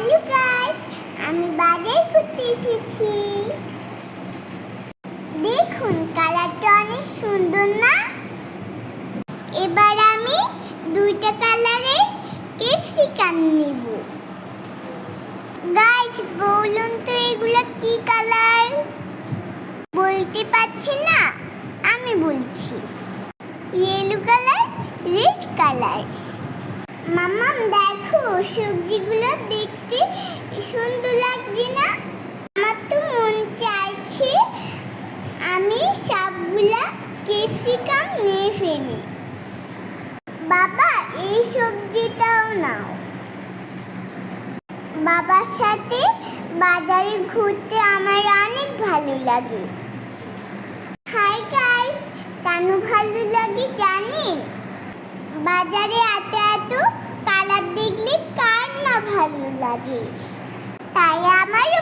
Hello guys, আমি বাজার করতে এসেছি। দেখুন কালারটা অনেক সুন্দর না? এবার আমি দুইটা কালারে ক্যাপসিকাম নিব। গাইস বলুন তো এগুলা কি কালার? বলতে পারছেন না? আমি বলছি, ইয়েলো কালার, রেড কালার। মাম্মাম দেখো সবজিগুলো দেখতে সুন্দর লাগছে না? আমার তো মন চাইছে আমি সবগুলা ক্যাপসিকাম নিয়ে ফেলি। বাবা এই সবজিটাও নাও। বাবার সাথে বাজারে ঘুরতে আমার অনেক ভালো লাগে। হাই গাইস, কেন ভালো লাগে জানেন? বাজারে এত কালার দেখলে কার না ভালো লাগে, তাই আমারও